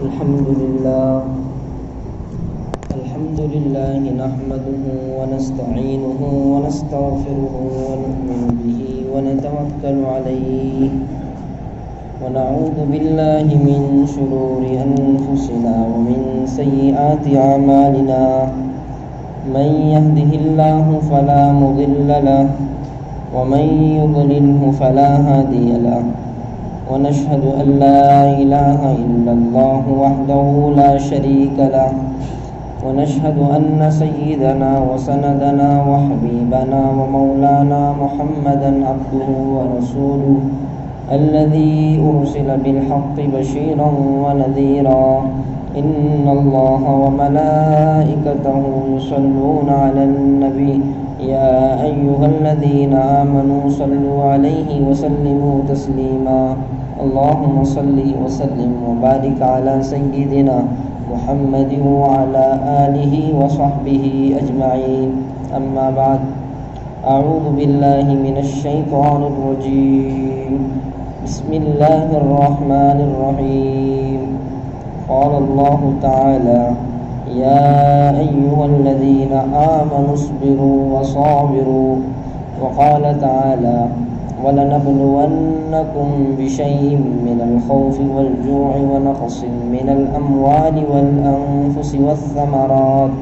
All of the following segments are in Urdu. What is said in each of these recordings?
الحمد لله نحمده ونستعينه ونستغفره ونؤمن به ونتوكل عليه ونعوذ بالله من شرور أنفسنا ومن سيئات أعمالنا من يهده الله فلا مضل له ومن يضلله فلا هادي له ونشهد أن لا إله إلا الله وحده لا شريك له ونشهد أن سيدنا وسندنا وحبيبنا ومولانا محمدا عبده ورسوله الذي أرسل بالحق بشيرا ونذيرا إن الله وملائكته يصلون على النبي يا أيها الذين آمنوا صلوا عليه وسلموا تسليما اللهم صل وسلم وبارك على سيدنا محمد وعلى آله وصحبه أجمعين أما بعد أعوذ بالله من الشيطان الرجيم بسم الله الرحمن الرحيم قال الله تعالى يا أيها الذين آمنوا اصبروا وصابروا وقال تعالى ولنبلونكم بشيء من الخوف والجوع ونقص من الأموال والأنفس والثمرات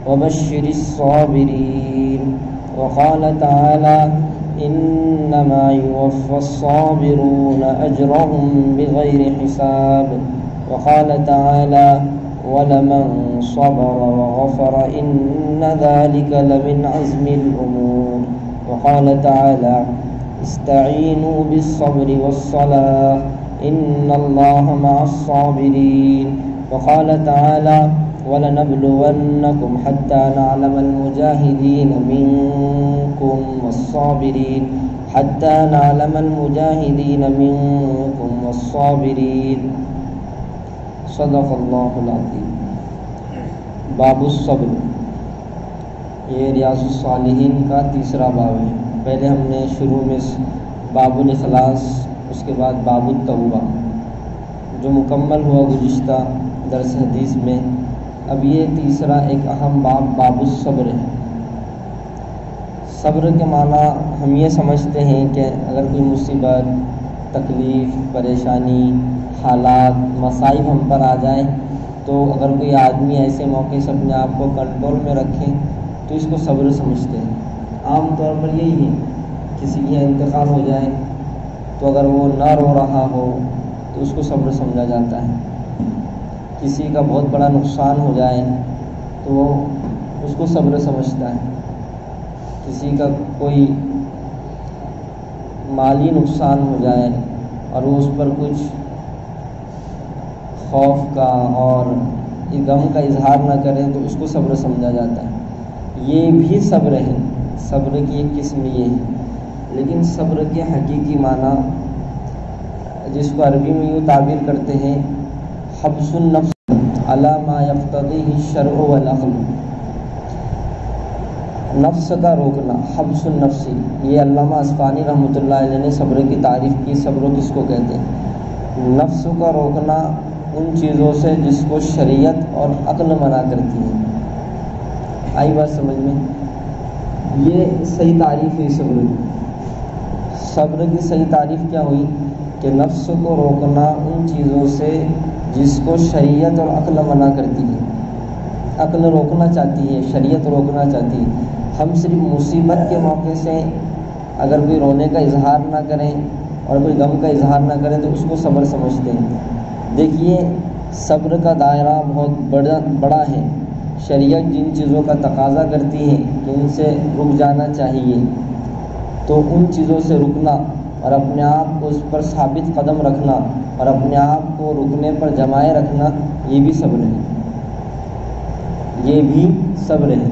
وبشر الصابرين وقال تعالى إنما يوفى الصابرون أجرهم بغير حساب وقال تعالى ولمن صبر وغفر إن ذلك لمن عزم الأمور وقال تعالى استعينوا بالصبر والصلاة إن الله مع الصابرين وقال تعالى ولنبلونكم حتى نعلم المجاهدين منكم والصابرين حتى نعلم المجاهدين منكم والصابرين صدق اللہ العظیم۔ باب الصبر، یہ ریاض الصالحین کا تیسرا باب ہے۔ پہلے ہم نے شروع میں باب الاخلاص، اس کے بعد باب التوبہ جو مکمل ہوا گزشتہ درس حدیث میں۔ اب یہ تیسرا ایک اہم باب باب الصبر ہے۔ صبر کے معنی ہم یہ سمجھتے ہیں کہ اگر کوئی مصیبت، تکلیف، پریشانی، حالات، مصائب ہم پر آ جائیں تو اگر کوئی آدمی ایسے موقع سے اپنے آپ کو کنٹرول میں رکھے تو اس کو صبر سمجھتے ہیں۔ عام طور پر یہی ہے، کسی کا انتقال ہو جائے تو اگر وہ نہ رو رہا ہو تو اس کو صبر سمجھا جاتا ہے۔ کسی کا بہت بڑا نقصان ہو جائے تو وہ اس کو صبر سمجھتا ہے۔ کسی کا کوئی مالی نقصان ہو جائے اور وہ اس پر کچھ خوف کا اور غم کا اظہار نہ کرے تو اس کو صبر سمجھا جاتا ہے۔ یہ بھی صبر ہے، صبر کی ایک قسم یہ ہے، لیکن صبر کے حقیقی معنی جس کو عربی میں یوں تعبیر کرتے ہیں حبس النفس علی ما یقتضیہ الشرع والعقل، نفس کا روکنا، حبس النفس۔ یہ علامہ اصفہانی رحمۃ اللہ علیہ نے صبر کی تعریف کی۔ صبر کس کو کہتے ہیں؟ نفس کا روکنا ان چیزوں سے جس کو شریعت اور عقل منع کرتی ہے۔ آئی بات سمجھ میں؟ یہ صحیح تعریف ہے صبر کی۔ صبر کی صحیح تعریف کیا ہوئی کہ نفس کو روکنا ان چیزوں سے جس کو شریعت اور عقل منع کرتی ہے۔ عقل روکنا چاہتی ہے، شریعت روکنا چاہتی ہے۔ ہم صرف مصیبت کے موقع سے اگر کوئی رونے کا اظہار نہ کریں اور کوئی غم کا اظہار نہ کریں تو اس کو صبر سمجھتے ہیں۔ دیکھیے صبر کا دائرہ بہت بڑا ہے۔ شریعت جن چیزوں کا تقاضا کرتی ہے کہ ان سے رک جانا چاہیے تو ان چیزوں سے رکنا اور اپنے آپ کو اس پر ثابت قدم رکھنا اور اپنے آپ کو رکنے پر جمائے رکھنا، یہ بھی صبر ہے۔ یہ بھی صبر ہے۔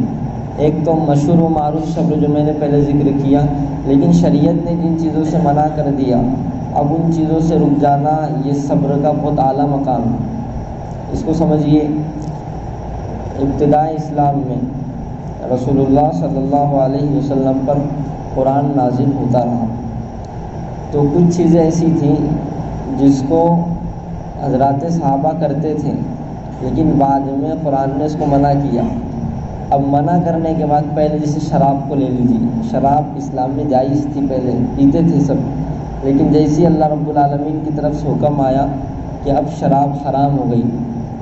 ایک تو مشہور و معروف صبر جو میں نے پہلے ذکر کیا، لیکن شریعت نے جن چیزوں سے منع کر دیا اب ان چیزوں سے رک جانا یہ صبر کا بہت اعلیٰ مقام ہے۔ اس کو سمجھیے، ابتداء اسلام میں رسول اللہ صلی اللہ علیہ وسلم پر قرآن نازل ہوتا رہا تو کچھ چیزیں ایسی تھیں جس کو حضرات صحابہ کرتے تھے، لیکن بعد میں قرآن نے اس کو منع کیا۔ اب منع کرنے کے بعد پہلے جیسے شراب کو لے لیجیے، شراب اسلام میں جائز تھی، پہلے پیتے تھے سب، لیکن جیسے اللہ رب العالمین کی طرف سے حکم آیا کہ اب شراب حرام ہو گئی،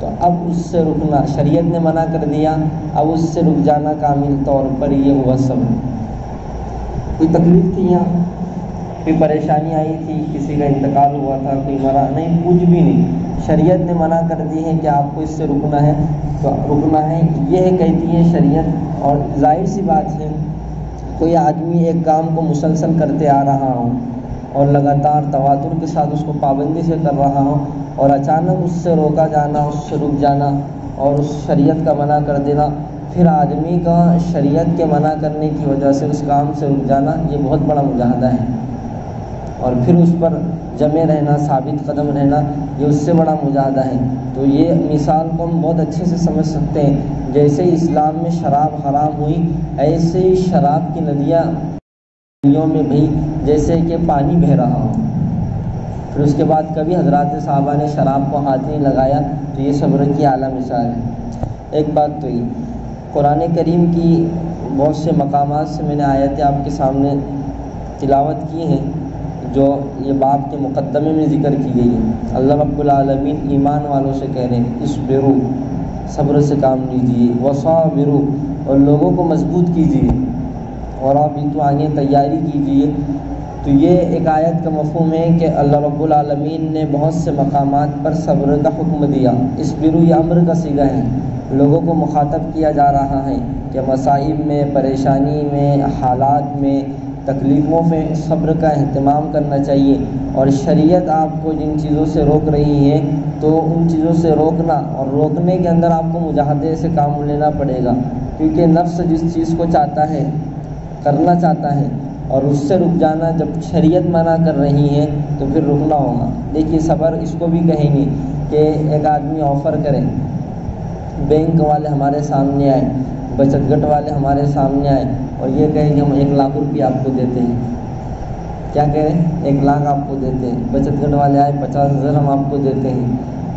تو اب اس سے رکنا، شریعت نے منع کر دیا، اب اس سے رک جانا کامل طور پر یہ ہوا صبر۔ کوئی تکلیف تھی یہاں، کوئی پریشانی آئی تھی، کسی کا انتقال ہوا تھا، کوئی مرا نہیں، کچھ بھی نہیں، شریعت نے منع کر دی ہے کہ آپ کو اس سے رکنا ہے تو رکنا ہے، یہ کہتی ہے شریعت۔ اور ظاہر سی بات ہے، کوئی آدمی ایک کام کو مسلسل کرتے آ رہا ہو اور لگاتار تواتر کے ساتھ اس کو پابندی سے کر رہا ہو، اور اچانک اس سے روکا جانا، اس سے رک جانا اور اس شریعت کا منع کر دینا، پھر آدمی کا شریعت کے منع کرنے کی وجہ سے اس کام سے رک جانا، یہ بہت بڑا مجاہدہ ہے، اور پھر اس پر جمے رہنا، ثابت قدم رہنا، یہ اس سے بڑا مجاہدہ ہے۔ تو یہ مثال کو ہم بہت اچھے سے سمجھ سکتے ہیں، جیسے اسلام میں شراب حرام ہوئی، ایسے ہی شراب کی ندیوں میں بھی جیسے کہ پانی بہہ رہا ہو، پھر اس کے بعد کبھی حضرات صحابہ نے شراب کو ہاتھ نہیں لگایا، تو یہ صبر کی اعلیٰ مثال ہے۔ ایک بات تو یہ قرآن کریم کی بہت سے مقامات سے میں نے آیتیں آپ کے سامنے تلاوت کی ہیں، جو یہ باب کے مقدمے میں ذکر کی گئی ہے۔ اللہ رب العالمین ایمان والوں سے کہہ رہے ہیں اصبروا، صبر سے کام لیجیے، وصابروا، اور لوگوں کو مضبوط کیجیے، اور آپ تو آگے تیاری کیجیے۔ تو یہ ایک آیت کا مفہوم ہے کہ اللہ رب العالمین نے بہت سے مقامات پر صبر کا حکم دیا۔ اصبروا یہ امر کا صیغہ ہے، لوگوں کو مخاطب کیا جا رہا ہے کہ مصائب میں، پریشانی میں، حالات میں، تکلیفوں میں صبر کا اہتمام کرنا چاہیے، اور شریعت آپ کو جن چیزوں سے روک رہی ہے تو ان چیزوں سے روکنا، اور روکنے کے اندر آپ کو مجاہدے سے کام لینا پڑے گا، کیونکہ نفس جس چیز کو چاہتا ہے، کرنا چاہتا ہے، اور اس سے رک جانا جب شریعت منع کر رہی ہے تو پھر رکنا ہوگا۔ دیکھیے صبر اس کو بھی کہیں گے کہ ایک آدمی آفر کرے، بینک والے ہمارے سامنے آئے، بچت گھٹ والے ہمارے سامنے آئے اور یہ کہیں کہ ہم 1 لاکھ روپیہ آپ کو دیتے ہیں، کیا کہیں 1 لاکھ آپ کو دیتے ہیں، بچت گھٹ والے آئے 50,000 ہم آپ کو دیتے ہیں،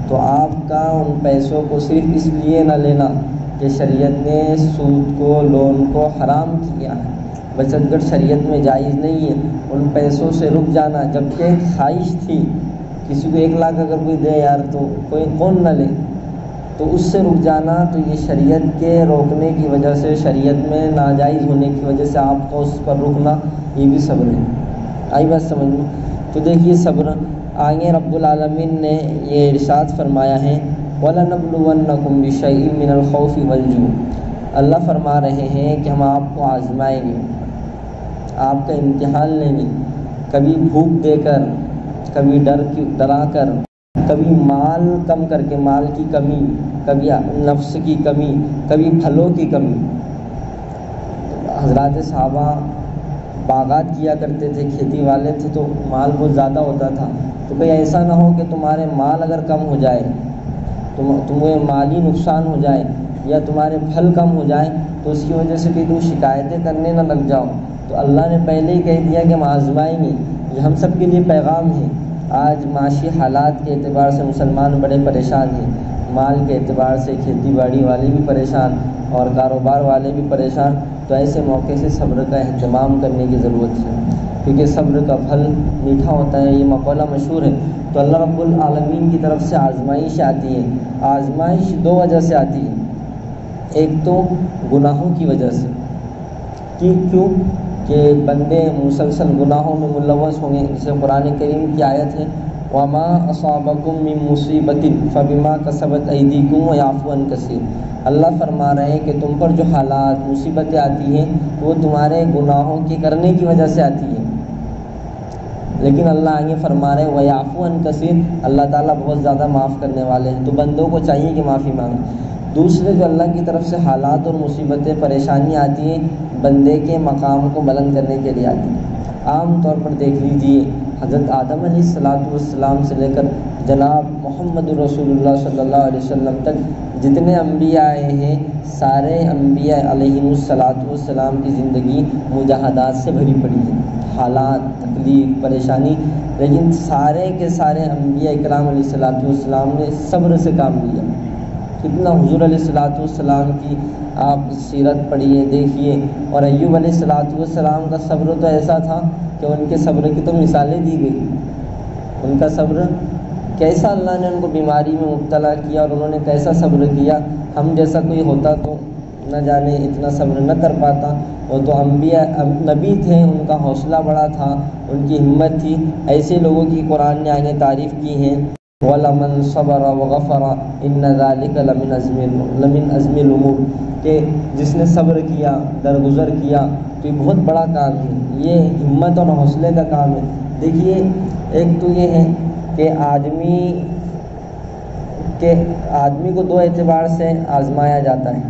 تو آپ کا ان پیسوں کو صرف اس لیے نہ لینا کہ شریعت نے سود کو، لون کو حرام کیا ہے، بچت گھٹ شریعت میں جائز نہیں ہے، ان پیسوں سے رک جانا، جبکہ ایک خواہش تھی کسی کو 1 لاکھ اگر کوئی دے یار تو کوئی کون نہ لے، تو اس سے رک جانا، تو یہ شریعت کے روکنے کی وجہ سے، شریعت میں ناجائز ہونے کی وجہ سے آپ کو اس پر رکنا، یہ بھی صبر ہے۔ آئی بات سمجھ میں؟ تو دیکھیے صبر آگے رب العالمین نے یہ ارشاد فرمایا ہے وَلَنَبْلُوَنَّكُمْ بِشَيْءٍ مِّنَ الْخَوْفِ وَالْجُوعِ، اللہ فرما رہے ہیں کہ ہم آپ کو آزمائیں گے، آپ کا امتحان لیں گے، کبھی بھوک دے کر، کبھی ڈرا کر، کبھی مال کم کر کے، مال کی کمی، کبھی نفس کی کمی، کبھی پھلوں کی کمی۔ حضرات صحابہ باغات کیا کرتے تھے، کھیتی والے تھے، تو مال بہت زیادہ ہوتا تھا، تو کہیں ایسا نہ ہو کہ تمہارے مال اگر کم ہو جائے، تمہیں مالی نقصان ہو جائے یا تمہارے پھل کم ہو جائے تو اس کی وجہ سے کہ تم شکایتیں کرنے نہ لگ جاؤ، تو اللہ نے پہلے ہی کہہ دیا کہ ہم آزمائیں گے۔ یہ ہم سب کے لیے پیغام ہے۔ آج معاشی حالات کے اعتبار سے مسلمان بڑے پریشان ہیں، مال کے اعتبار سے کھیتی باڑی والے بھی پریشان اور کاروبار والے بھی پریشان، تو ایسے موقع سے صبر کا اہتمام کرنے کی ضرورت ہے، کیونکہ صبر کا پھل میٹھا ہوتا ہے، یہ مقولہ مشہور ہے۔ تو اللہ رب العالمین کی طرف سے آزمائش آتی ہے، آزمائش 2 وجہ سے آتی ہے، ایک تو گناہوں کی وجہ سے، کیوں کہ بندے مسلسل گناہوں میں ملوث ہوں گے، جیسے قرآن کریم کی آیت ہے وَمَا أَصَابَكُم مِّن مُّصِيبَةٍ فَبِمَا كَسَبَتْ أَيْدِيكُمْ وَيَعْفُو عَن كَثِيرٍ، اللہ فرما رہے ہیں کہ تم پر جو حالات، مصیبتیں آتی ہیں وہ تمہارے گناہوں کے کرنے کی وجہ سے آتی ہیں، لیکن اللہ آگے فرما رہے ہیں وَيَعْفُو عَن كَثِيرٍ، اللہ تعالیٰ بہت زیادہ معاف کرنے والے ہیں، تو بندوں کو چاہیے کہ معافی مانگیں۔ دوسرے جو اللہ کی طرف سے حالات اور مصیبتیں، پریشانی آتی ہیں، بندے کے مقام کو بلند کرنے کے لیے آتی ہیں۔ عام طور پر دیکھ لیجئے حضرت آدم علیہ السلام سے لے کر جناب محمد رسول اللہ صلی اللہ علیہ وسلم تک جتنے انبیاء آئے ہیں، سارے انبیاء علیہ السلام کی زندگی مجاہدات سے بھری پڑی ہے، حالات، تکلیف، پریشانی، لیکن سارے کے سارے انبیاء اکرام علیہ الصلوۃ والسلام نے صبر سے کام لیا۔ کتنا حضور علیہ الصلوۃ والسلام کی آپ سیرت پڑھیے، دیکھیے، اور ایوب علیہ الصلوۃ والسلام کا صبر تو ایسا تھا کہ ان کے صبر کی تو مثالیں دی گئی۔ ان کا صبر کیسا، اللہ نے ان کو بیماری میں مبتلا کیا اور انہوں نے کیسا صبر کیا۔ ہم جیسا کوئی ہوتا تو نہ جانے اتنا صبر نہ کر پاتا۔ وہ تو انبیاء نبی تھے، ان کا حوصلہ بڑا تھا، ان کی ہمت تھی۔ ایسے لوگوں کی قرآن نے آگے تعریف کی ہے، وَلَمَنْ صَبَرَ وَغَفَرَ إِنَّ ذَلِكَ لَمِنْ عَزْمِ الْأُمُورِ، کہ جس نے صبر کیا، درگزر کیا، تو یہ بہت بڑا کام ہے، یہ ہمت اور حوصلے کا کام ہے۔ دیکھیے، ایک تو یہ ہے کہ آدمی کو دو اعتبار سے آزمایا جاتا ہے،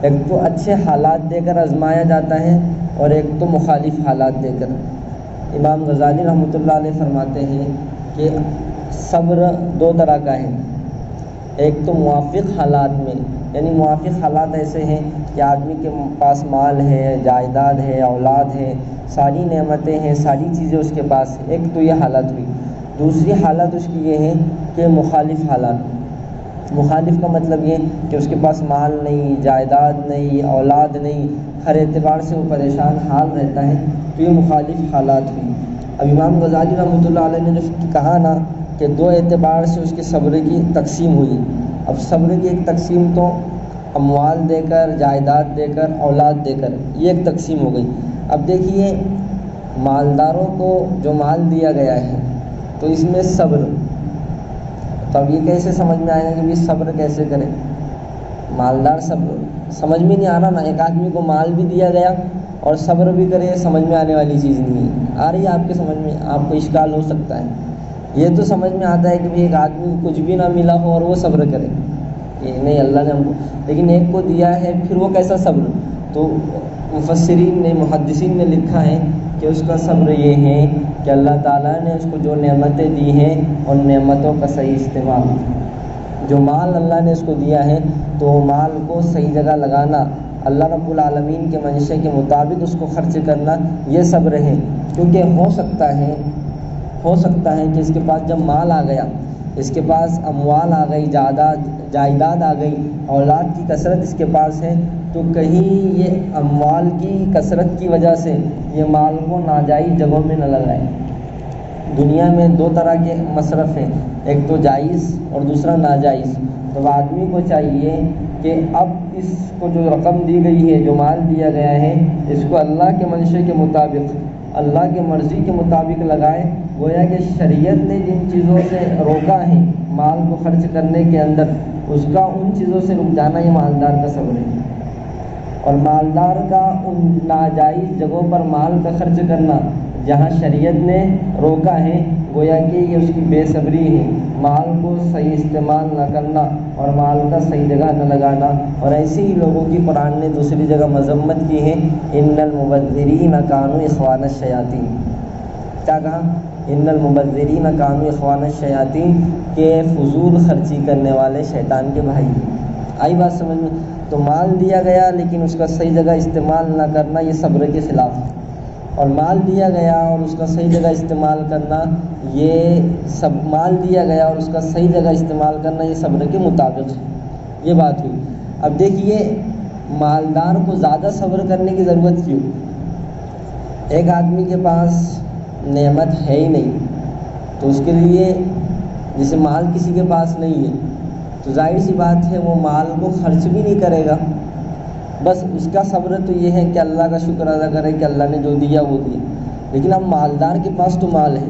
ایک تو اچھے حالات دے کر آزمایا جاتا ہے اور ایک تو مخالف حالات دے کر۔ امام غزالی رحمۃ اللہ علیہ فرماتے ہیں کہ صبر دو طرح کا ہے، ایک تو موافق حالات میں، یعنی موافق حالات ایسے ہیں کہ آدمی کے پاس مال ہے، جائیداد ہے، اولاد ہے، ساری نعمتیں ہیں، ساری چیزیں اس کے پاس ہیں، ایک تو یہ حالت ہوئی۔ دوسری حالت اس کی یہ ہے کہ مخالف حالات۔ مخالف کا مطلب یہ کہ اس کے پاس مال نہیں، جائیداد نہیں، اولاد نہیں، ہر اعتبار سے وہ پریشان حال رہتا ہے، تو یہ مخالف حالات ہوئی۔ اب امام غزالی رحمۃ اللہ علیہ نے جو کہا نا کہ دو اعتبار سے اس کے صبر کی تقسیم ہوئی۔ اب صبر کی ایک تقسیم تو اموال دے کر، جائیداد دے کر، اولاد دے کر، یہ ایک تقسیم ہو گئی۔ اب دیکھیے، مالداروں کو جو مال دیا گیا ہے تو اس میں صبر، تو اب یہ کیسے سمجھ میں آئے گا کہ صبر کیسے کریں؟ مالدار صبر سمجھ میں نہیں آ رہا نا، ایک آدمی کو مال بھی دیا گیا اور صبر بھی کرے، سمجھ میں آنے والی چیز نہیں ہے۔ آ رہی ہے آپ کے سمجھ میں؟ آپ کو اشکال ہو سکتا ہے۔ یہ تو سمجھ میں آتا ہے کہ ایک آدمی کو کچھ بھی نہ ملا ہو اور وہ صبر کرے، یہ نہیں اللہ نے ہم کو، لیکن ایک کو دیا ہے پھر وہ کیسا صبر؟ تو مفسرین نے، محدثین نے لکھا ہے کہ اس کا صبر یہ ہے کہ اللہ تعالیٰ نے اس کو جو نعمتیں دی ہیں ان نعمتوں کا صحیح استعمال، جو مال اللہ نے اس کو دیا ہے تو مال کو صحیح جگہ لگانا، اللہ رب العالمین کے منشے کے مطابق اس کو خرچ کرنا، یہ صبر ہے۔ کیونکہ ہو سکتا ہے کہ اس کے پاس جب مال آ گیا، اس کے پاس اموال آ گئی، جائیداد آ گئی، اولاد کی کثرت اس کے پاس ہے، تو کہیں یہ اموال کی کثرت کی وجہ سے یہ مال کو ناجائز جگہوں میں نہ لگائے۔ دنیا میں دو طرح کے مصرف ہیں، ایک تو جائز اور دوسرا ناجائز۔ تو آدمی کو چاہیے کہ اب اس کو جو رقم دی گئی ہے، جو مال دیا گیا ہے، اس کو اللہ کے منشے کے مطابق، اللہ کی مرضی کے مطابق لگائے۔ گویا کہ شریعت نے جن چیزوں سے روکا ہے مال کو خرچ کرنے کے اندر، اس کا ان چیزوں سے رک جانا یہ مالدار کا صبر ہے۔ اور مالدار کا ان ناجائز جگہوں پر مال کا خرچ کرنا جہاں شریعت نے روکا ہے، گویا کہ یہ اس کی بے صبری ہے، مال کو صحیح استعمال نہ کرنا اور مال کا صحیح جگہ نہ لگانا۔ اور ایسے ہی لوگوں کی قرآن نے دوسری جگہ مذمت کی ہے، ان المبذرین کانوا اخوان الشیاطین۔ کیا کہا؟ ان المبذرین کانوا اخوان الشیاطین، کہ فضول خرچی کرنے والے شیطان کے بھائی ہیں۔ آئی بات سمجھ میں؟ تو مال دیا گیا لیکن اس کا صحیح جگہ استعمال نہ کرنا یہ صبر کے خلاف ہے، اور مال دیا گیا اور اس کا صحیح جگہ استعمال کرنا، یہ سب مال دیا گیا اور اس کا صحیح جگہ استعمال کرنا یہ صبر کے مطابق ہے۔ یہ بات ہوئی۔ اب دیکھیے، مالدار کو زیادہ صبر کرنے کی ضرورت کیوں؟ ایک آدمی کے پاس نعمت ہے ہی نہیں، تو اس کے لیے، جیسے مال کسی کے پاس نہیں ہے تو ظاہر سی بات ہے وہ مال کو خرچ بھی نہیں کرے گا، بس اس کا صبر تو یہ ہے کہ اللہ کا شکر ادا کرے کہ اللہ نے جو دیا وہ دیا۔ لیکن اب مالدار کے پاس تو مال ہے،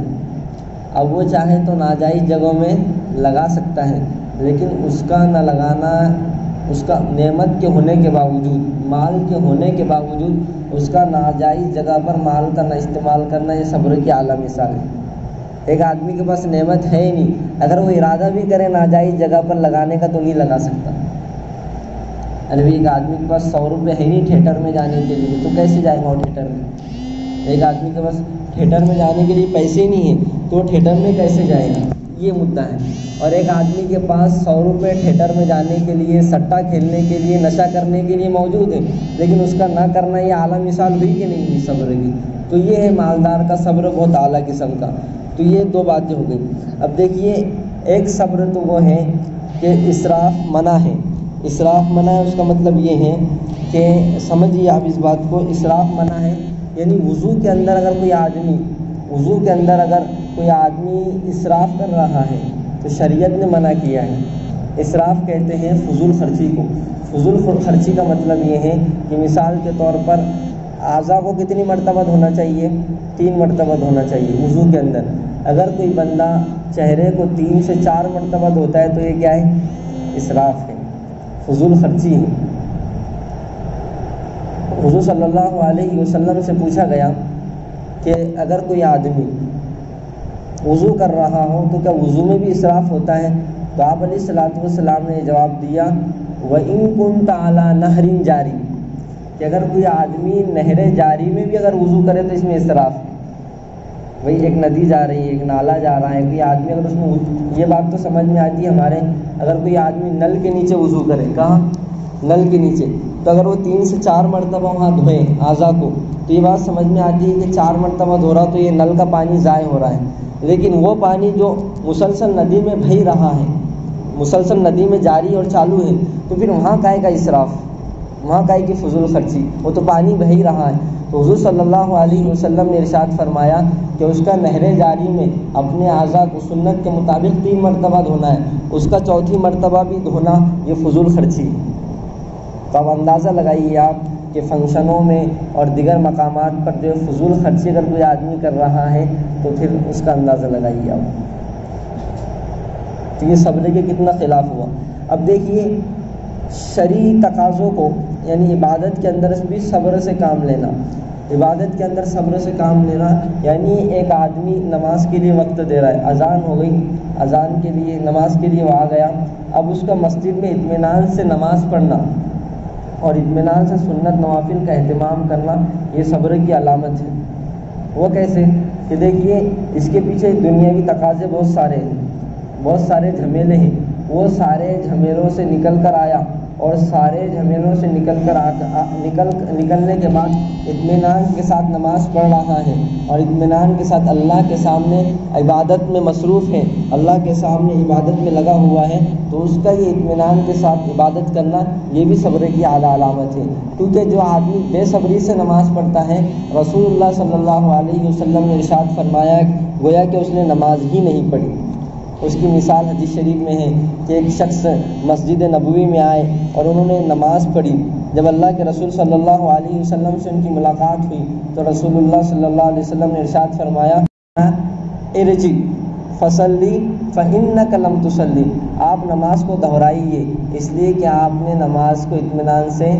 اب وہ چاہے تو ناجائز جگہوں میں لگا سکتا ہے، لیکن اس کا نہ لگانا، اس کا نعمت کے ہونے کے باوجود، مال کے ہونے کے باوجود اس کا ناجائز جگہ پر مال کا نہ استعمال کرنا، یہ صبر کی اعلیٰ مثال ہے۔ ایک آدمی کے پاس نعمت ہے ہی نہیں، اگر وہ ارادہ بھی کرے ناجائز جگہ پر لگانے کا تو نہیں لگا سکتا۔ ابھی ایک آدمی کے پاس 100 روپے ہے نہیں تھیٹر میں جانے کے لیے، تو کیسے جائے گا وہ تھیٹر میں؟ ایک آدمی کے پاس تھیٹر میں جانے کے لیے پیسے ہی نہیں ہیں تو وہ تھیٹر میں کیسے جائے گا؟ یہ مدعا ہے۔ اور ایک آدمی کے پاس 100 روپے تھیٹر میں جانے کے لیے، سٹا کھیلنے کے لیے، نشہ کرنے کے لیے موجود ہے، لیکن اس کا نہ کرنا یہ اعلیٰ مثال ہوئی کہ نہیں ہوئی صبر کی؟ تو یہ ہے مالدار کا صبر بہت اعلیٰ قسم کا۔ تو یہ دو باتیں ہو گئی۔ اب دیکھیے ایک صبر تو وہ ہے کہ اسراف منع ہے، اسراف منع ہے، اس کا مطلب یہ ہے کہ سمجھیے آپ اس بات کو، اسراف منع ہے یعنی وضو کے اندر اگر کوئی آدمی اسراف کر رہا ہے تو شریعت نے منع کیا ہے۔ اسراف کہتے ہیں فضول خرچی کو۔ فضول خرچی کا مطلب یہ ہے کہ مثال کے طور پر اعضاء کو کتنی مرتبہ دھونا چاہیے؟ 3 مرتبہ دھونا چاہیے وضو کے اندر۔ اگر کوئی بندہ چہرے کو 3 سے 4 مرتبہ دھوتا ہے تو یہ کیا ہے؟ اسراف ہے، فضول خرچی ہے۔ حضور صلی اللہ علیہ وسلم سے پوچھا گیا کہ اگر کوئی آدمی وضو کر رہا ہو تو کیا وضو میں بھی اسراف ہوتا ہے؟ تو آپ علیہ الصلوۃ والسلام نے جواب دیا وَإِن كُنْتَ عَلَىٰ نَهْرٍ جَارٍ، کہ اگر کوئی آدمی نہر جاری میں بھی اگر وضو کرے تو اس میں اسراف ہے۔ وہی ایک ندی جا رہی ہے، ایک نالا جا رہا ہے، کوئی آدمی اگر اس میں، یہ بات تو سمجھ میں آتی ہے ہمارے، اگر کوئی آدمی نل کے نیچے وضو کرے، کہاں؟ نل کے نیچے، تو اگر وہ 3 سے 4 مرتبہ وہاں دھوئے اعضاء کو تو یہ بات سمجھ میں آتی ہے کہ 4 مرتبہ دھو رہا تو یہ نل کا پانی ضائع ہو رہا ہے۔ لیکن وہ پانی جو مسلسل ندی میں بہہ رہا ہے، مسلسل ندی میں جاری اور چالو ہے، تو پھر وہاں کائے کا اسراف، وہاں کائے کی فضول خرچی، وہ تو پانی بہہ ہی رہا ہے۔ تو حضور صلی اللہ علیہ وسلم نے ارشاد فرمایا کہ اس کا نہر جاری میں اپنے اعضاء کو سنت کے مطابق 3 مرتبہ دھونا ہے، اس کا 4تھی مرتبہ بھی دھونا یہ فضول خرچی ہے۔ تو اب اندازہ لگائیے آپ کہ فنکشنوں میں اور دیگر مقامات پر جو فضول خرچی اگر کوئی آدمی کر رہا ہے تو پھر اس کا اندازہ لگائیے آپ، تو یہ صبر کے کتنا خلاف ہوا۔ اب دیکھیے شرعی تقاضوں کو، یعنی عبادت کے اندر بھی صبر سے کام لینا، عبادت کے اندر صبر سے کام لینا، یعنی ایک آدمی نماز کے لیے وقت دے رہا ہے، اذان ہو گئی، اذان کے لیے نماز کے لیے وہ آ گیا، اب اس کا مسجد میں اطمینان سے نماز پڑھنا اور اطمینان سے سنت نوافل کا اہتمام کرنا یہ صبر کی علامت ہے۔ وہ کیسے؟ کہ دیکھیے اس کے پیچھے دنیاوی تقاضے بہت سارے ہیں، بہت سارے جھمیلے ہیں، وہ سارے جھمیلوں سے نکل کر آیا اور سارے جھمیلوں سے نکلنے کے بعد اطمینان کے ساتھ نماز پڑھ رہا ہے اور اطمینان کے ساتھ اللہ کے سامنے عبادت میں مصروف ہے، اللہ کے سامنے عبادت میں لگا ہوا ہے، تو اس کا یہ اطمینان کے ساتھ عبادت کرنا یہ بھی صبر کی اعلیٰ علامت ہے۔ کیونکہ جو آدمی بے صبری سے نماز پڑھتا ہے، رسول اللہ صلی اللہ علیہ وسلم نے ارشاد فرمایا گویا کہ اس نے نماز ہی نہیں پڑھی۔ اس کی مثال حدیث شریف میں ہے کہ ایک شخص مسجد نبوی میں آئے اور انہوں نے نماز پڑھی۔ جب اللہ کے رسول صلی اللہ علیہ وسلم سے ان کی ملاقات ہوئی تو رسول اللہ صلی اللہ علیہ وسلم نے ارشاد فرمایا ارجع فصلی فإنک لم تصلی، آپ نماز کو دہرائیے اس لیے کہ آپ نے نماز کو اطمینان سے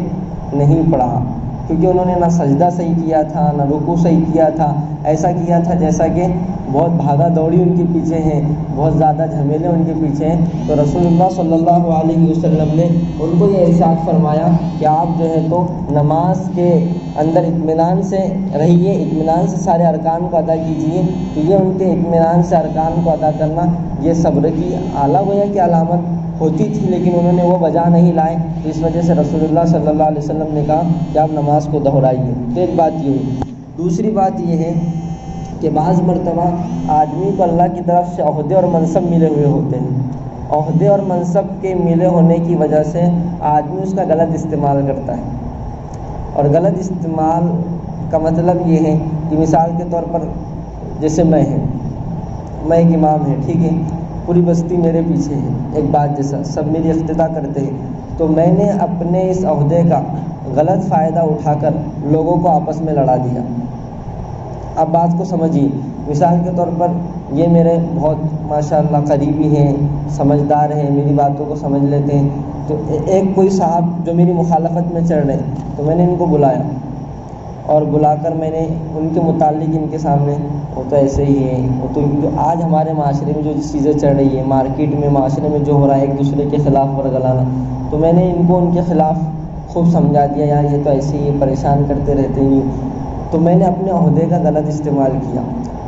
نہیں پڑھا، کیونکہ انہوں نے نہ سجدہ صحیح کیا تھا، نہ رکوع صحیح کیا تھا، ایسا کیا تھا جیسا کہ بہت بھاگا دوڑی ان کے پیچھے ہیں، بہت زیادہ جھمیلے ان کے پیچھے ہیں۔ تو رسول اللہ صلی اللہ علیہ وسلم نے ان کو یہ ارشاد فرمایا کہ آپ جو ہے تو نماز کے اندر اطمینان سے رہیے، اطمینان سے سارے ارکان کو ادا کیجیے۔ تو یہ ان کے اطمینان سے ارکان کو ادا کرنا یہ صبر کی اعلیٰ گویا کی علامت ہوتی تھی، لیکن انہوں نے وہ بجا نہیں لائے، تو اس وجہ سے رسول اللہ صلی اللہ علیہ وسلم نے کہا کہ آپ نماز کو دہرائیے۔ تو ایک بات یہ ہوئی۔ دوسری بات یہ ہے کہ بعض مرتبہ آدمی کو اللہ کی طرف سے عہدے اور منصب ملے ہوئے ہوتے ہیں، عہدے اور منصب کے ملے ہونے کی وجہ سے آدمی اس کا غلط استعمال کرتا ہے، اور غلط استعمال کا مطلب یہ ہے کہ مثال کے طور پر جیسے میں ایک امام ہے، ٹھیک ہے، پوری بستی میرے پیچھے ہے، ایک بات جیسا سب میری اقتدا کرتے ہیں، تو میں نے اپنے اس عہدے کا غلط فائدہ اٹھا کر لوگوں کو آپس میں لڑا دیا۔ اب بات کو سمجھیے، مثال کے طور پر یہ میرے بہت ماشاءاللہ قریبی ہیں، سمجھدار ہیں، میری باتوں کو سمجھ لیتے ہیں، تو ایک کوئی صاحب جو میری مخالفت میں چڑھ رہے ہیں، تو میں نے ان کو بلایا اور بلا کر میں نے ان کے متعلق ان کے سامنے، وہ تو ایسے ہی ہے، وہ تو آج ہمارے معاشرے میں جو چیزیں چڑھ رہی ہیں، مارکیٹ میں معاشرے میں جو ہو رہا ہے ایک دوسرے کے خلاف ورگلانا، تو میں نے ان کو ان کے خلاف خوب سمجھا دیا، یار یہ تو ایسے ہی پریشان کرتے رہتے ہیں۔ تو میں نے اپنے عہدے کا غلط استعمال کیا۔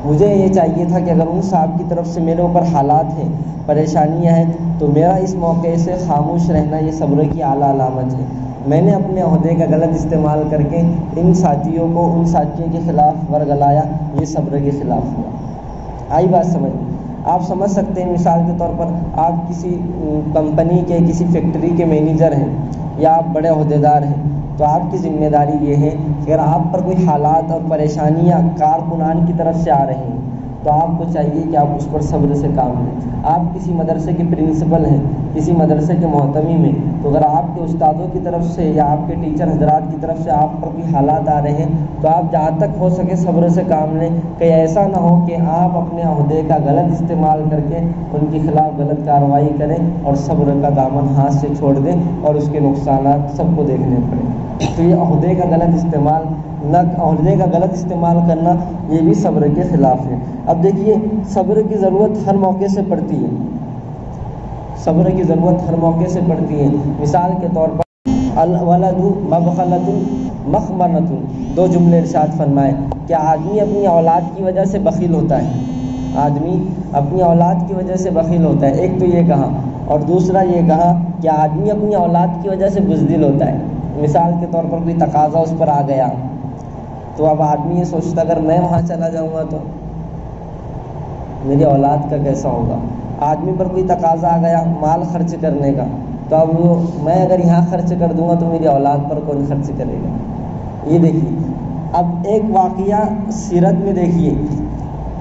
مجھے یہ چاہیے تھا کہ اگر ان صاحب کی طرف سے میرے اوپر حالات ہیں، پریشانیاں ہیں، تو میرا اس موقع سے خاموش رہنا یہ صبر کی اعلیٰ علامت ہے، میں نے اپنے عہدے کا غلط استعمال کر کے ان ساتھیوں کو ان ساتھیوں کے خلاف ورگلایا، یہ صبر کے خلاف ہوا۔ آئی بات سمجھ؟ آپ سمجھ سکتے ہیں مثال کے طور پر آپ کسی کمپنی کے کسی فیکٹری کے مینیجر ہیں یا آپ بڑے عہدیدار ہیں، تو آپ کی ذمہ داری یہ ہے کہ اگر آپ پر کوئی حالات اور پریشانیاں کارکنان کی طرف سے آ رہی ہیں تو آپ کو چاہیے کہ آپ اس پر صبر سے کام لیں۔ آپ کسی مدرسے کے پرنسپل ہیں، کسی مدرسے کے محتمم ہیں، تو اگر آپ کے استادوں کی طرف سے یا آپ کے ٹیچر حضرات کی طرف سے آپ پر کوئی حالات آ رہے ہیں تو آپ جہاں تک ہو سکے صبر سے کام لیں، کہ ایسا نہ ہو کہ آپ اپنے عہدے کا غلط استعمال کر کے ان کے خلاف غلط کارروائی کریں اور صبر کا دامن ہاتھ سے چھوڑ دیں اور اس کے نقصانات سب کو دیکھنے پڑیں۔ تو یہ عہدے کا غلط استعمال عہدے کا غلط استعمال کرنا یہ بھی صبر کے خلاف ہے۔ اب دیکھیے صبر کی ضرورت ہر موقع سے پڑتی ہے، صبر کی ضرورت ہر موقع سے پڑتی ہے۔ مثال کے طور پر الولد مبخلۃ مخمنۃ، دو جملے ارشاد فرمائے کہ آدمی اپنی اولاد کی وجہ سے بخیل ہوتا ہے، آدمی اپنی اولاد کی وجہ سے بخیل ہوتا ہے، ایک تو یہ کہا، اور دوسرا یہ کہا کہ آدمی اپنی اولاد کی وجہ سے بزدل ہوتا ہے۔ مثال کے طور پر کوئی تقاضا اس پر آ گیا تو اب آدمی یہ سوچتا اگر میں وہاں چلا جاؤں گا تو میری اولاد کا کیسا ہوگا۔ آدمی پر کوئی تقاضا آ گیا مال خرچ کرنے کا، تو اب میں اگر یہاں خرچ کر دوں گا تو میری اولاد پر کون خرچ کرے گا۔ یہ دیکھیے اب ایک واقعہ سیرت میں دیکھیے،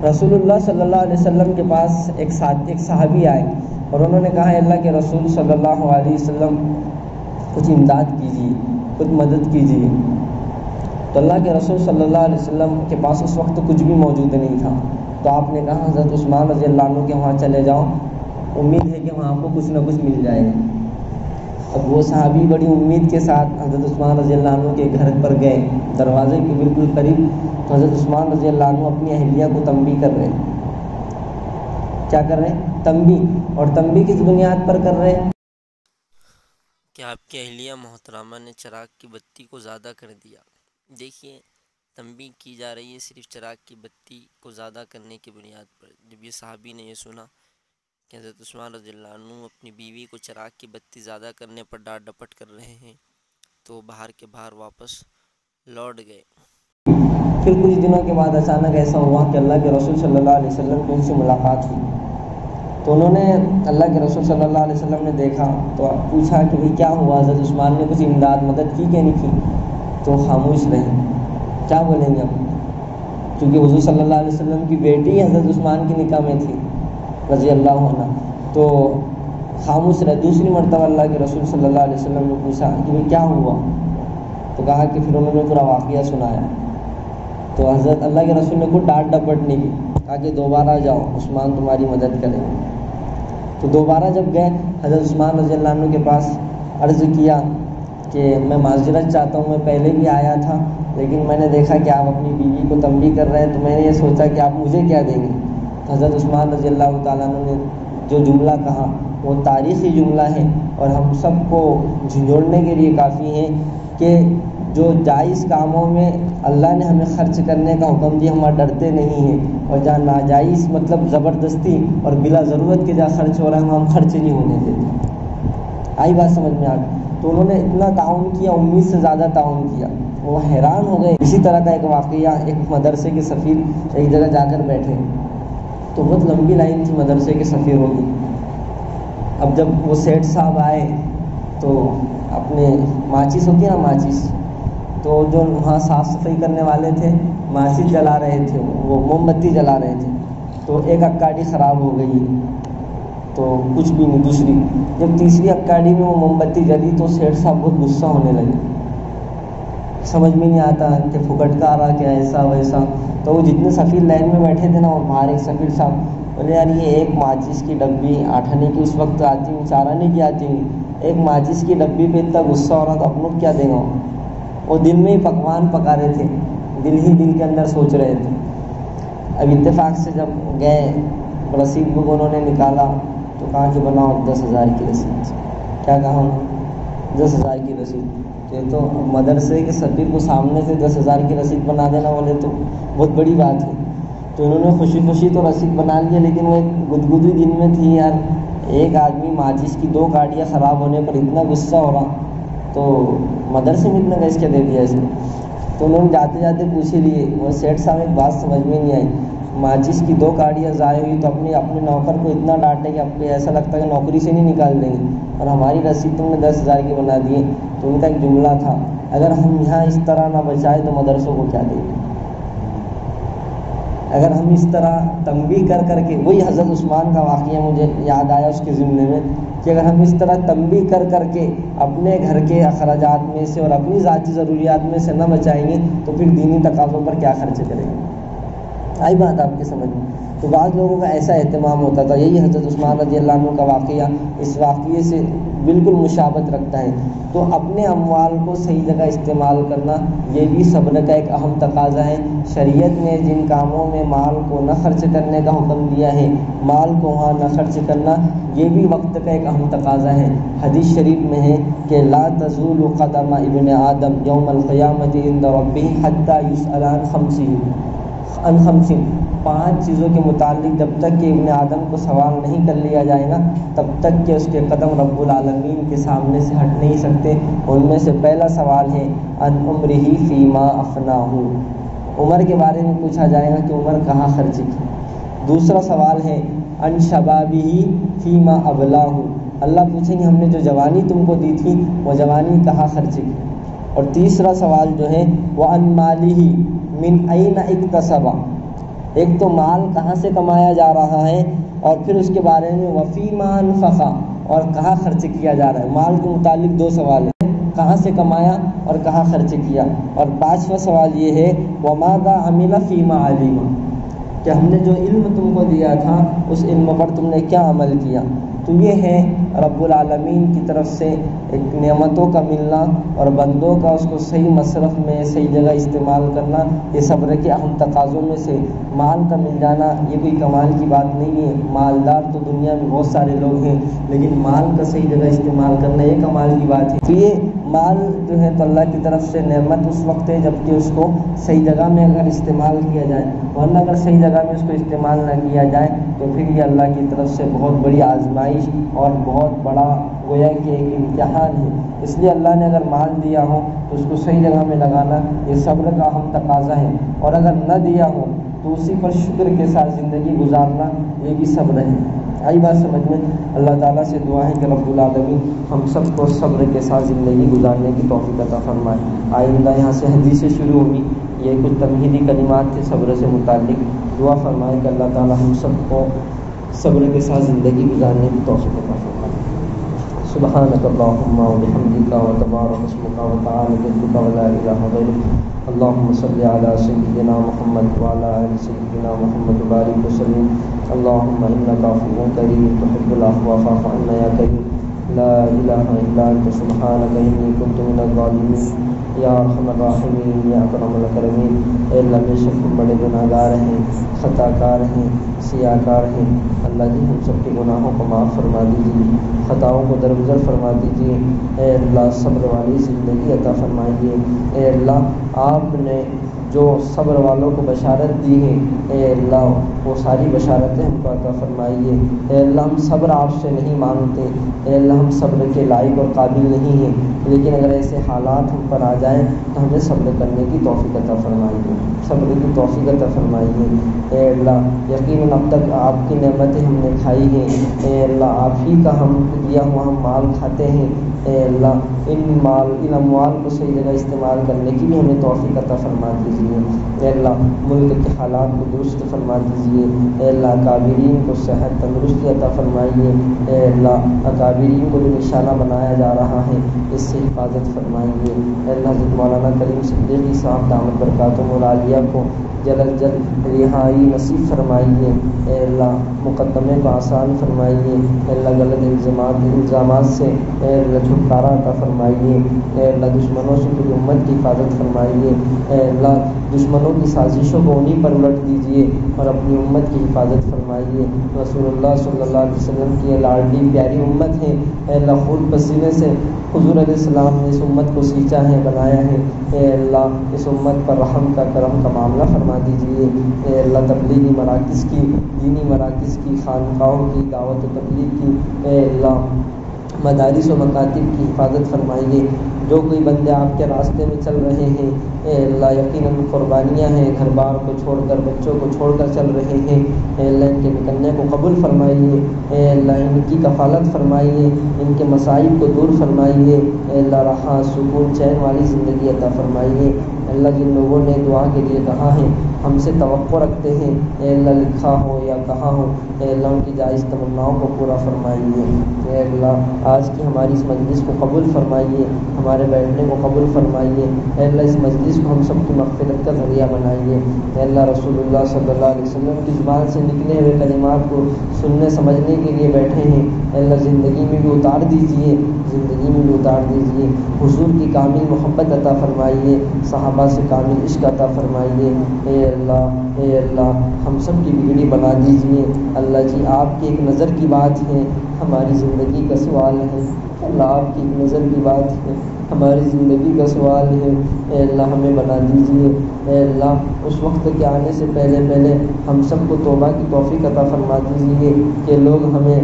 رسول اللہ صلی اللہ علیہ وسلم کے پاس ایک صحابی آئے اور انہوں نے کہا اللہ کے رسول صلی اللہ علیہ وسلم کچھ امداد کیجیے، کچھ مدد کیجیے۔ تو اللہ کے رسول صلی اللہ علیہ وسلم کے پاس اس وقت کچھ بھی موجود نہیں تھا، تو آپ نے کہا حضرت عثمان رضی اللہ عنہ کے وہاں چلے جاؤ، امید ہے کہ وہاں آپ کو کچھ نہ کچھ مل جائے گا۔ اب وہ صحابی بڑی امید کے ساتھ حضرت عثمان رضی اللہ عنہ کے گھر پر گئے، دروازے کے بالکل قریب، تو حضرت عثمان رضی اللہ عنہ اپنی اہلیہ کو تنبیہ کر رہے ہیں۔ کیا کر رہے ہیں؟ تنبیہ۔ اور تنبیہ کس بنیاد پر کر رہے ہیں؟ کہ آپ کی اہلیہ محترمہ نے چراغ کی بتی کو زیادہ کر دیا۔ دیکھیے تنبیہ کی جا رہی ہے صرف چراغ کی بتی کو زیادہ کرنے کی بنیاد پر۔ جب یہ صحابی نے یہ سنا کہ حضرت عثمان رضی اللہ عنہ اپنی بیوی کو چراغ کی بتی زیادہ کرنے پر ڈانٹ ڈپٹ کر رہے ہیں تو باہر کے باہر واپس لوٹ گئے۔ پھر کچھ دنوں کے بعد اچانک ایسا ہوا کہ اللہ کے رسول صلی اللہ علیہ وسلم کی ان سے ملاقات ہوئی، تو انہوں نے اللہ کے رسول صلی اللہ علیہ وسلم نے دیکھا تو پوچھا کہ بھئی کیا ہوا، حضرت عثمان نے کچھ امداد مدد کی کہ نہیں کی؟ تو خاموش رہے۔ کیا بولیں گے اب؟ کیونکہ حضور صلی اللہ علیہ وسلم کی بیٹی حضرت عثمان کی نکاح میں تھی رضی اللہ عنہ، تو خاموش رہے۔ دوسری مرتبہ اللہ کے رسول صلی اللہ علیہ وسلم نے پوچھا کہ بھئی کیا ہوا؟ تو کہا کہ پھر انہوں نے پورا واقعہ سنایا۔ تو حضرت اللہ کے رسول نے کوئی ڈانٹ ڈپٹ نہیں کی، کہا کہ دوبارہ جاؤ، عثمان تمہاری مدد کریں گے۔ تو دوبارہ جب گئے حضرت عثمان رضی اللہ عنہ کے پاس، عرض کیا کہ میں معذرت چاہتا ہوں، میں پہلے بھی آیا تھا لیکن میں نے دیکھا کہ آپ اپنی بیوی کو تنبیہ کر رہے ہیں تو میں نے یہ سوچا کہ آپ مجھے کیا دیں گے۔ تو حضرت عثمان رضی اللہ تعالیٰ عنہ نے جو جملہ کہا وہ تاریخی جملہ ہے اور ہم سب کو جھنجھوڑنے کے لیے کافی ہے کہ جو جائز کاموں میں اللہ نے ہمیں خرچ کرنے کا حکم دیا ہم ڈرتے نہیں ہیں، اور جہاں ناجائز مطلب زبردستی اور بلا ضرورت کے جہاں خرچ ہو رہا ہے ہم خرچ نہیں ہونے دیتے۔ آئی بات سمجھ میں آ گئی؟ تو انہوں نے اتنا تعاون کیا، امید سے زیادہ تعاون کیا، وہ حیران ہو گئے۔ اسی طرح کا ایک واقعہ، ایک مدرسے کے سفیر ایک جگہ جا کر بیٹھے تو بہت لمبی لائن تھی مدرسے کے سفیروں کی۔ اب جب وہ سیٹھ صاحب آئے تو اپنے ماچس ہوتی ہے نا ماچس، تو جو وہاں صاف صفائی کرنے والے تھے ماچس جلا رہے تھے، وہ موم بتی جلا رہے تھے، تو ایک اکاڑی خراب ہو گئی تو کچھ بھی نہیں، دوسری جب تیسری اکاڑی میں وہ موم بتی جلی تو سیٹھ صاحب بہت غصہ ہونے لگے، سمجھ میں نہیں آتا کہ پھکٹ کا آ رہا کیا ایسا ویسا۔ تو وہ جتنے سفیر لائن میں بیٹھے تھے نا، اور باہر ایک سفیر صاحب بولے یار یہ ایک ماچس کی ڈبی 8 آنے کی اس وقت آتی ہوئی 4 آنے کی آتی ہوئی، ایک ماچس کی ڈبی پہ اتنا غصہ ہو رہا تو اپنوں کیا دیں گا؟ وہ دل میں ہی پکوان پکا رہے تھے، دل ہی دل کے اندر سوچ رہے تھے۔ اب اتفاق سے جب گئے رسید بک انہوں نے نکالا تو کہا کہ بناؤ 10,000 کی رسید۔ کیا کہا؟ 10,000 کی رسید۔ یہ تو مدرسے کے سفیر کو سامنے سے 10,000 کی رسید بنا دینا بولے تو بہت بڑی بات ہے۔ تو انہوں نے خوشی خوشی تو رسید بنا لیا، لیکن وہ ایک گدگدی دل میں تھی، یار ایک آدمی ماچس کی 2 گاڑیاں خراب ہونے پر اتنا غصہ ہو رہا تو مدرسے میں اتنا گیس کیا دے دیا اس نے؟ تو انہوں نے جاتے جاتے پوچھ ہی لیے، وہ سیٹھ صاحب ایک بات سمجھ میں نہیں آئی، ماچس کی 2 کاڑیاں ضائع ہوئی تو اپنے نوکر کو اتنا ڈانٹے کہ آپ کو ایسا لگتا ہے کہ نوکری سے نہیں نکال دیں گے، اور ہماری رسید تم نے 10,000 کی بنا دی ہے۔ تو ان کا ایک جملہ تھا، اگر ہم یہاں اس طرح نہ بچائے تو مدرسوں کو کیا دیں گے؟ اگر ہم اس طرح تنبیہ کر کے، وہی حضرت عثمان کا واقعہ مجھے یاد آیا اس کے ضمن میں، کہ اگر ہم اس طرح تنبیہ کر کے اپنے گھر کے اخراجات میں سے اور اپنی ذاتی ضروریات میں سے نہ بچائیں گے تو پھر دینی تقاضوں پر کیا خرچ کریں گے؟ آئی بات آپ کے سمجھ میں؟ تو بعض لوگوں کا ایسا اہتمام ہوتا تھا، یہی حضرت عثمان رضی اللہ عنہ کا واقعہ اس واقعے سے بالکل مشابہت رکھتا ہے۔ تو اپنے اموال کو صحیح جگہ استعمال کرنا یہ بھی صبر کا ایک اہم تقاضا ہے۔ شریعت نے جن کاموں میں مال کو نہ خرچ کرنے کا حکم دیا ہے، مال کو وہاں نہ خرچ کرنا یہ بھی وقت کا ایک اہم تقاضا ہے۔ حدیث شریف میں ہے کہ لا تزول قدم ابن آدم یوم القیامت عند ربہ حتی یسأل عن 5 5 چیزوں کے متعلق جب تک کہ ابن آدم کو سوال نہیں کر لیا جائے گا تب تک کہ اس کے قدم رب العالمین کے سامنے سے ہٹ نہیں سکتے۔ ان میں سے پہلا سوال ہے عن عمرہ فیما افناہ، عمر کے بارے میں پوچھا جائے گا کہ عمر کہاں خرچ کی۔ دوسرا سوال ہے عن شبابہ فیما ابلاہ، اللہ پوچھیں گے ہم نے جو جوانی تم کو دی تھی وہ جوانی کہاں خرچ کی۔ اور تیسرا سوال جو ہے وہ عن مالہ من این اکتسب، ایک تو مال کہاں سے کمایا جا رہا ہے، اور پھر اس کے بارے میں وفیما انفق، اور کہاں خرچ کیا جا رہا ہے۔ مال کے متعلق 2 سوال ہیں، کہاں سے کمایا اور کہاں خرچ کیا۔ اور 5واں سوال یہ ہے وماذا عمل فیما علم، کہ ہم نے جو علم تم کو دیا تھا اس علم پر تم نے کیا عمل کیا۔ تو یہ ہے رب العالمین کی طرف سے ایک نعمتوں کا ملنا اور بندوں کا اس کو صحیح مصرف میں صحیح جگہ استعمال کرنا، یہ صبر کے اہم تقاضوں میں سے مال کا مل جانا یہ کوئی کمال کی بات نہیں ہے۔ مالدار تو دنیا میں بہت سارے لوگ ہیں، لیکن مال کا صحیح جگہ استعمال کرنا یہ کمال کی بات ہے۔ تو یہ مال جو ہے تو اللہ کی طرف سے نعمت اس وقت ہے جب کہ اس کو صحیح جگہ میں اگر استعمال کیا جائے، ورنہ اگر صحیح جگہ میں اس کو استعمال نہ کیا جائے تو پھر یہ اللہ کی طرف سے بہت بڑی آزمائش اور بہت بڑا گویا کہ ایک امتحان ہے۔ اس لیے اللہ نے اگر مال دیا ہو تو اس کو صحیح جگہ میں لگانا یہ صبر کا اہم تقاضا ہے، اور اگر نہ دیا ہو تو اسی پر شکر کے ساتھ زندگی گزارنا یہ بھی صبر ہے۔ آئی بات سمجھ میں؟ اللہ تعالیٰ سے دعا ہے کہ رب العالمین ہم سب کو صبر کے ساتھ زندگی گزارنے کی توفیق عطا فرمائے۔ آئندہ یہاں سے حدیثیں شروع ہوگی، یہ کچھ تمہیدی کلمات تھے صبر سے متعلق۔ دعا فرمائے کہ اللہ تعالیٰ ہم سب کو صبر کے ساتھ زندگی گزارنے کی توفیق عطا فرمائے۔ سبحانک اللہم وبحمدک وتبارک اسمک وتعالی جدک ولا الہ غیرک، اللہم صلی علی سیدنا محمد وعلی آل سیدنا محمد وبارک وسلم۔ اللہم انک عفو کریم تحب العفو فاعف عنا یا کریم، لا الہ الا انت سبحانک انی کنت من الظالمین، یا ارحم الراحمین یا اکرم الاکرمین۔ اے اللہ بے شک ہم بڑے گناہ گار ہیں، خطا کار ہیں، سیاہ کار ہیں، اللہ جی ہم سب کے گناہوں کو معاف فرما دیجیے، خطاؤں کو درگزر فرما دیجیے۔ اے اللہ صبر والی زندگی عطا فرمائیے۔ اے اللہ آپ نے جو صبر والوں کو بشارت دی ہے، اے اللہ وہ ساری بشارتیں ہم کو عطا فرمائیے۔ اے اللہ ہم صبر آپ سے نہیں مانگتے، اے اللہ ہم صبر کے لائق اور قابل نہیں ہیں، لیکن اگر ایسے حالات ہم پر آ جائیں تو ہمیں صبر کرنے کی توفیق عطا فرمائیے، صبر کی توفیق عطا فرمائیے۔ اے اللہ یقیناً اب تک آپ کی نعمتیں ہم نے کھائی ہیں، اے اللہ آپ ہی کا ہم دیا ہوا ہم مال کھاتے ہیں، اے اللہ ان اموال کو صحیح جگہ استعمال کرنے کی بھی ہمیں توفیق عطا فرما دیجیے۔ اے اللہ ملک کے حالات کو درست فرما دیجیے۔ اے اللہ اکابرین کو صحت تندرستی عطا فرمائیے۔ اے اللہ اکابرین کو جو نشانہ بنایا جا رہا ہے اس سے حفاظت فرمائیے۔ اے اللہ حضرت مولانا کریم صدیقی صاحب دامت برکاتہم العالیہ کو جلد جلد رہائی نصیب فرمائیے۔ اے اللہ مقدمے کو آسان فرمائیے۔ اے اللہ غلط الزامات سے اے اللہ چھٹکارا عطا فرمائیے۔ اے اللہ دشمنوں سے پوری امت کی حفاظت فرمائیے۔ اے اللہ دشمنوں کی سازشوں کو انہی پر الٹ دیجیے اور اپنی امت کی حفاظت فرمائیے۔ رسول اللہ صلی اللہ علیہ وسلم کی لاڈلی پیاری امت ہے، اے اللہ خون پسینے سے حضور علیہ السلام نے اس امت کو سینچا ہے، بنایا ہے۔ اے اللہ اس امت پر رحم کا کرم کا معاملہ فرما دیجیے۔ اے اللہ تبلیغی مراکز کی، دینی مراکز کی، خانقاہوں کی، دعوت و تبلیغ کی اے اللہ مدارس و مکاتب کی حفاظت فرمائیے۔ جو کوئی بندے آپ کے راستے میں چل رہے ہیں اے اللہ یقیناً قربانیاں ہیں، گھر بار کو چھوڑ کر، بچوں کو چھوڑ کر چل رہے ہیں، اے اللہ ان کے نکلنے کو قبول فرمائیے، اے اللہ ان کی کفالت فرمائیے، ان کے مصائب کو دور فرمائیے، اے اللہ راحت سکون چین والی زندگی عطا فرمائیے۔ اللہ جن لوگوں نے دعا کے لیے کہا ہے، ہم سے توقع رکھتے ہیں، اے اللہ لکھا ہو یا کہا ہو، اے اللہ ان کی جائز تمناؤں کو پورا فرمائیے۔ اے اللہ آج کی ہماری اس مجلس کو قبول فرمائیے، ہمارے بیٹھنے کو قبول فرمائیے، اے اللہ اس مجلس کو ہم سب کی مغفرت کا ذریعہ بنائیے۔ اے اللہ رسول اللہ صلی اللہ علیہ وسلم کی زبان سے نکلے ہوئے کلمات کو سننے سمجھنے کے لیے بیٹھے ہیں، اے اللہ زندگی میں بھی اتار دیجیے، زندگی میں بھی اتار دیجیے۔ حضور کی کامل محبت عطا فرمائیے، صحابہ سے کامل عشق عطا فرمائیے۔ اے اللہ ہم سب کی بگڑی بنا دیجیے۔ اللہ جی آپ کی ایک نظر کی بات ہے، ہماری زندگی کا سوال ہے، اللہ آپ کی ایک نظر کی بات ہے، ہماری زندگی کا سوال ہے، اے اللہ ہمیں بنا دیجیے۔ اے اللہ اس وقت کے آنے سے پہلے ہم سب کو توبہ کی توفیق عطا فرما دیجیے کہ لوگ ہمیں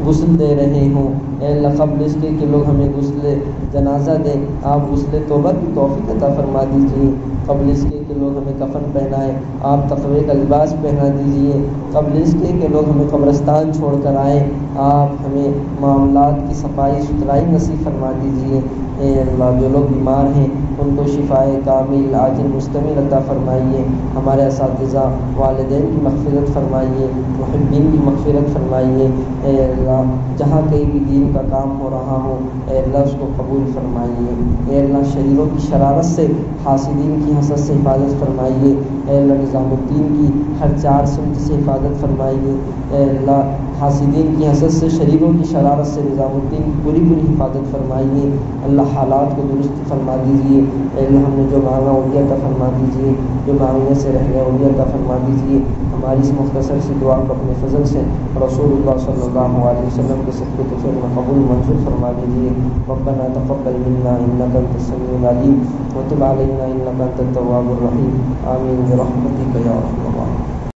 غسل دے رہے ہوں، اے اللہ قبل اس کے کہ لوگ ہمیں غسل جنازہ دیں، آپ غسل توبہ کی توفیق عطا فرما دیجیے۔ قبل اس کے کہ لوگ ہمیں کفن پہنائیں، آپ تقوی کا لباس پہنا دیجیے۔ قبل اس کے کہ لوگ ہمیں قبرستان چھوڑ کر آئیں، آپ ہمیں معاملات کی صفائی ستھرائی نصیب فرما دیجیے۔ اے اللہ جو لوگ بیمار ہیں ان کو شفائے کامل عاجل مستمر عطا فرمائیے، ہمارے اساتذہ والدین کی مغفرت فرمائیے، محبین کی مغفرت فرمائیے۔ اے اللہ جہاں کہیں بھی دین کا کام ہو رہا ہو، اے اللہ اس کو قبول فرمائیے۔ اے اللہ شریروں کی شرارت سے، حاسدین کی حسد سے حفاظت فرمائیے۔ اے اللہ نظام الدین کی ہر چار سمت سے حفاظت فرمائیے۔ اے اللہ حاسدین کی حسد سے، شریروں کی شرارت سے نظام الدین کی پوری حفاظت فرمائیے۔ اللہ حالات کو درست فرما دیجیے۔ اے اللہ ہم نے جو مانگا وہ بھی عطا فرما دیجیے، جو مانگنے سے رہ گیا وہ بھی عطا فرما دیجیے۔ ہماری اس مختصر سی دعا کو اپنے فضل سے رسول اللہ صلی اللہ علیہ وسلم کے صدقے کے فعل میں قبول منظور فرما دیجیے۔ ربنا تقبل منا انک انت السمیع العلیم وتب علینا انک انت التواب الرحیم، آمین برحمتک یا ارحم الراحمین۔